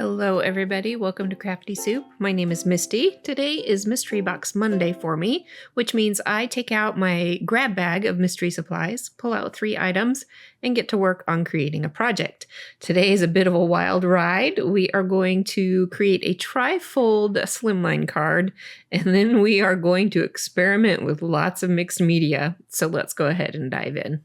Hello everybody, welcome to Crafty Soup. My name is Misty. Today is Mystery Box Monday for me, which means I take out my grab bag of mystery supplies, pull out 3 items, and get to work on creating a project. Today is a bit of a wild ride. We are going to create a tri-fold slimline card, and then we are going to experiment with lots of mixed media. So let's go ahead and dive in.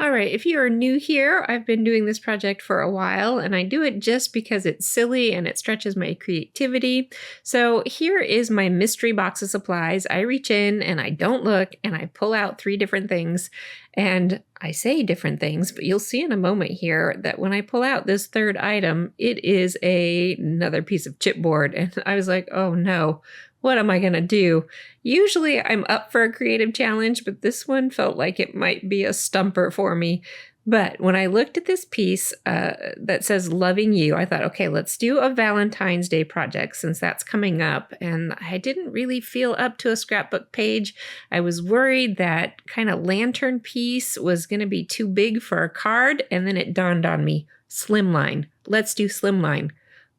All right, if you are new here, I've been doing this project for a while, and I do it just because it's silly and it stretches my creativity. So here is my mystery box of supplies. I reach in and I don't look, and I pull out 3 different things, and I say different things, but you'll see in a moment here that when I pull out this 3rd item, it is another piece of chipboard, and I was like, oh no. What am I going to do? Usually I'm up for a creative challenge, but this one felt like it might be a stumper for me. But when I looked at this piece that says loving you, I thought, okay, let's do a Valentine's Day project since that's coming up. And I didn't really feel up to a scrapbook page. I was worried that kind of lantern piece was going to be too big for a card. And then it dawned on me, slimline. Let's do slimline.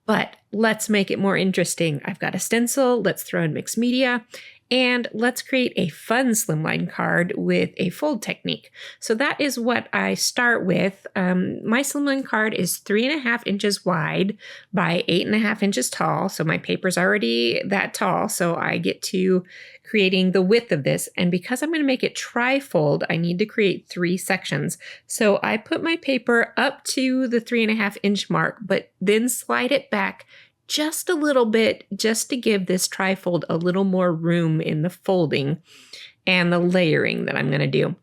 But let's make it more interesting. I've got a stencil, let's throw in mixed media, and let's create a fun slimline card with a fold technique. So that is what I start with. My slimline card is 3.5 inches wide by 8.5 inches tall. So my paper's already that tall. So I get to creating the width of this. And because I'm going to make it tri-fold, I need to create 3 sections. So I put my paper up to the 3.5 inch mark, but then slide it back just a little bit, just to give this trifold a little more room in the folding and the layering that I'm going to do.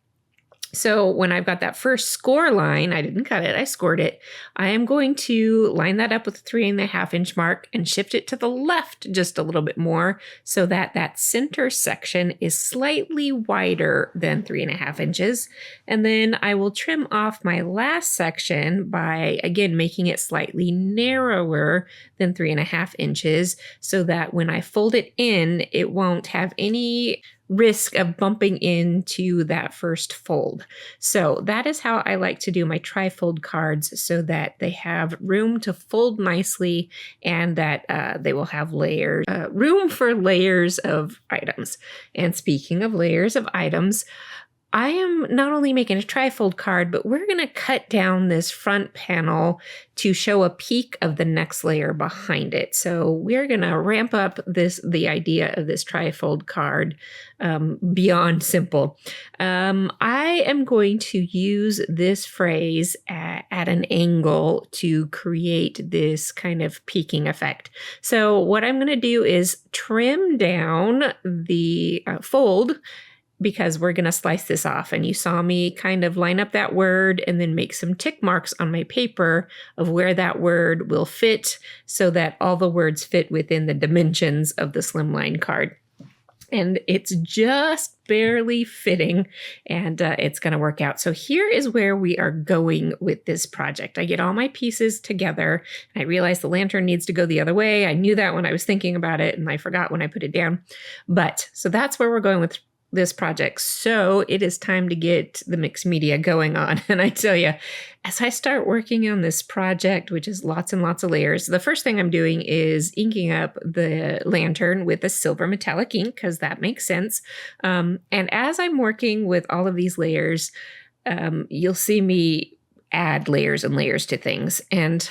So when I've got that first score line, I didn't cut it, I scored it. I am going to line that up with the 3.5 inch mark and shift it to the left just a little bit more so that that center section is slightly wider than 3.5 inches. And then I will trim off my last section by, again, making it slightly narrower than 3.5 inches so that when I fold it in, it won't have any risk of bumping into that first fold. So that is how I like to do my tri-fold cards so that they have room to fold nicely and that they will have layers, room for layers of items. And speaking of layers of items, I am not only making a tri-fold card, but we're going to cut down this front panel to show a peek of the next layer behind it. So we're going to ramp up the idea of this tri-fold card beyond simple. I am going to use this phrase at an angle to create this kind of peeking effect. So what I'm going to do is trim down the fold, because we're going to slice this off. And you saw me kind of line up that word and then make some tick marks on my paper of where that word will fit so that all the words fit within the dimensions of the slimline card. And it's just barely fitting, and it's going to work out. So here is where we are going with this project. I get all my pieces together, and I realize the lantern needs to go the other way. I knew that when I was thinking about it, and I forgot when I put it down. But so that's where we're going with this project. So it is time to get the mixed media going on. And I tell you, as I start working on this project, which is lots and lots of layers, the first thing I'm doing is inking up the lantern with a silver metallic ink, because that makes sense. And as I'm working with all of these layers, you'll see me add layers and layers to things. And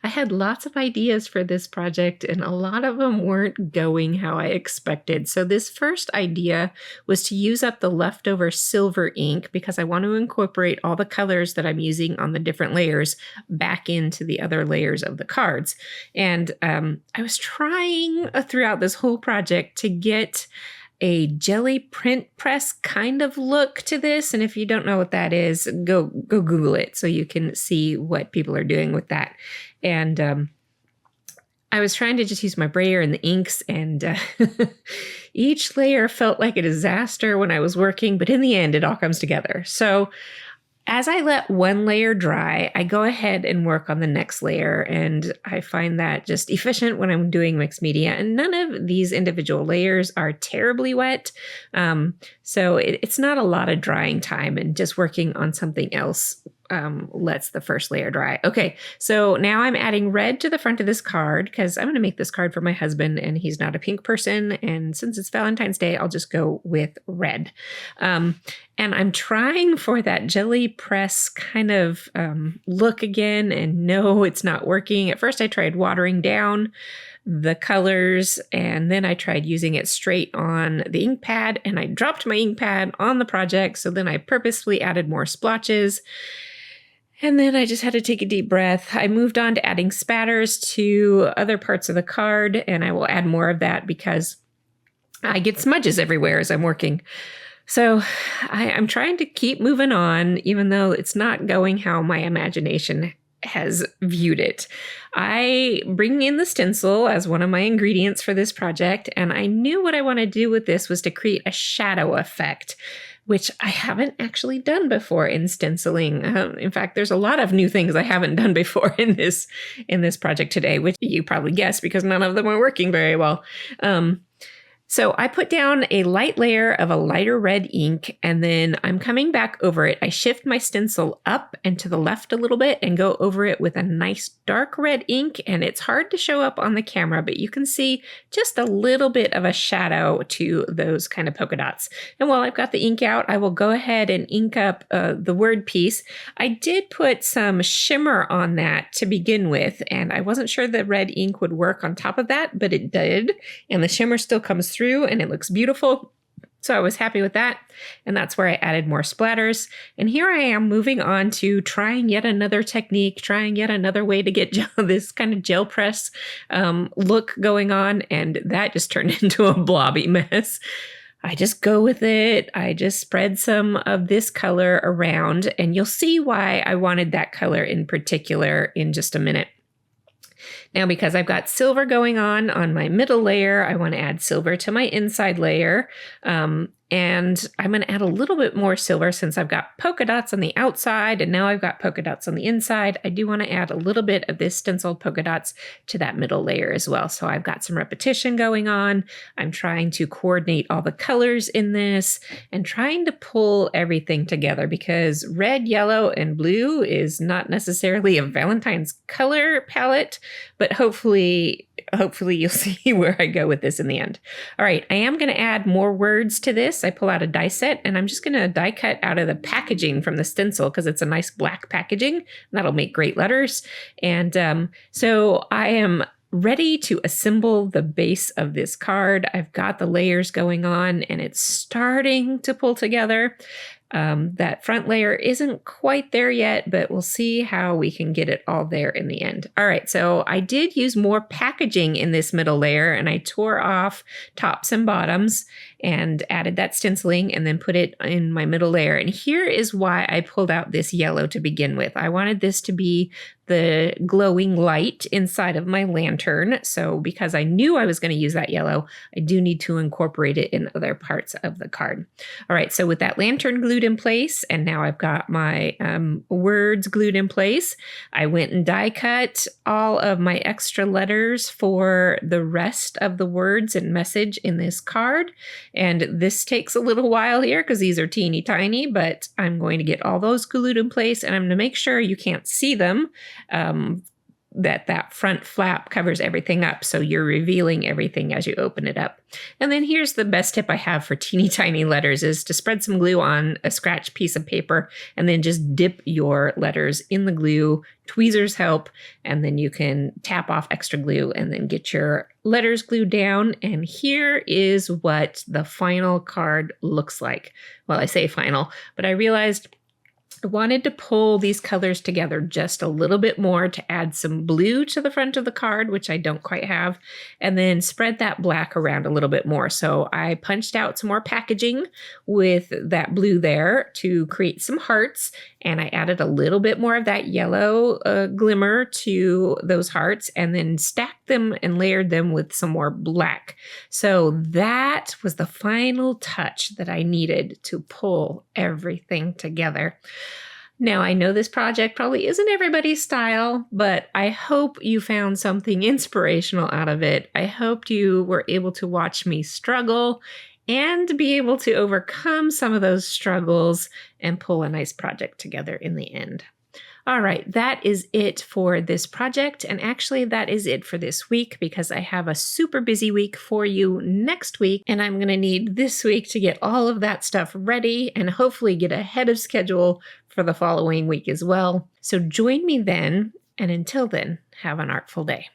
I had lots of ideas for this project, and a lot of them weren't going how I expected. So this first idea was to use up the leftover silver ink because I want to incorporate all the colors that I'm using on the different layers back into the other layers of the cards. And I was trying throughout this whole project to get a jelly print press kind of look to this. And if you don't know what that is, go Google it so you can see what people are doing with that. And I was trying to just use my brayer and the inks, and each layer felt like a disaster when I was working, but in the end, it all comes together. So as I let one layer dry, I go ahead and work on the next layer, and I find that just efficient when I'm doing mixed media. And none of these individual layers are terribly wet, so it's not a lot of drying time, and just working on something else lets the first layer dry. Okay, so now I'm adding red to the front of this card because I'm going to make this card for my husband and he's not a pink person. And since it's Valentine's Day, I'll just go with red. And I'm trying for that jelly press kind of look again, and no, it's not working. At first I tried watering down the colors, and then I tried using it straight on the ink pad, and I dropped my ink pad on the project. So then I purposefully added more splotches. And then I just had to take a deep breath. I moved on to adding spatters to other parts of the card, and I will add more of that because I get smudges everywhere as I'm working. So I'm trying to keep moving on, even though it's not going how my imagination has viewed it. I bring in the stencil as one of my ingredients for this project, and I knew what I wanted to do with this was to create a shadow effect, which I haven't actually done before in stenciling. In fact, there's a lot of new things I haven't done before in this project today, which you probably guessed because none of them are working very well. So I put down a light layer of a lighter red ink, and then I'm coming back over it. I shift my stencil up and to the left a little bit and go over it with a nice dark red ink. And it's hard to show up on the camera, but you can see just a little bit of a shadow to those kind of polka dots. And while I've got the ink out, I will go ahead and ink up the word piece. I did put some shimmer on that to begin with, and I wasn't sure the red ink would work on top of that, but it did. And the shimmer still comes through and it looks beautiful. So I was happy with that. And that's where I added more splatters. And here I am moving on to trying yet another technique, trying yet another way to get this kind of gel press look going on. And that just turned into a blobby mess. I just go with it. I just spread some of this color around, and you'll see why I wanted that color in particular in just a minute. Now, because I've got silver going on my middle layer, I want to add silver to my inside layer. And I'm going to add a little bit more silver since I've got polka dots on the outside and now I've got polka dots on the inside. I do want to add a little bit of this stenciled polka dots to that middle layer as well. So I've got some repetition going on. I'm trying to coordinate all the colors in this and trying to pull everything together because red, yellow, and blue is not necessarily a Valentine's color palette, but hopefully you'll see where I go with this in the end. All right, I am going to add more words to this. I pull out a die set and I'm just going to die cut out of the packaging from the stencil because it's a nice black packaging. And that'll make great letters. And so I am ready to assemble the base of this card. I've got the layers going on and it's starting to pull together. That front layer isn't quite there yet, but we'll see how we can get it all there in the end. All right, so I did use more packaging in this middle layer and I tore off tops and bottoms and added that stenciling and then put it in my middle layer. And here is why I pulled out this yellow to begin with. I wanted this to be the glowing light inside of my lantern. So because I knew I was going to use that yellow, I do need to incorporate it in other parts of the card. All right, so with that lantern glued in place, and now I've got my words glued in place, I went and die cut all of my extra letters for the rest of the words and message in this card. And this takes a little while here because these are teeny tiny, but I'm going to get all those glued in place and I'm going to make sure you can't see them. That front flap covers everything up, so you're revealing everything as you open it up. And then here's the best tip I have for teeny tiny letters is to spread some glue on a scratched piece of paper and then just dip your letters in the glue. Tweezers help, and then you can tap off extra glue and then get your letters glued down. And here is what the final card looks like. Well, I say final, but I realized I wanted to pull these colors together just a little bit more to add some blue to the front of the card, which I don't quite have, and then spread that black around a little bit more. So I punched out some more packaging with that blue there to create some hearts, and I added a little bit more of that yellow glimmer to those hearts, and then stacked them and layered them with some more black. So that was the final touch that I needed to pull everything together. Now, I know this project probably isn't everybody's style, but I hope you found something inspirational out of it. I hoped you were able to watch me struggle and be able to overcome some of those struggles and pull a nice project together in the end. All right, that is it for this project. And actually, that is it for this week because I have a super busy week for you next week. And I'm going to need this week to get all of that stuff ready and hopefully get ahead of schedule for the following week as well. So join me then. And until then, have an artful day.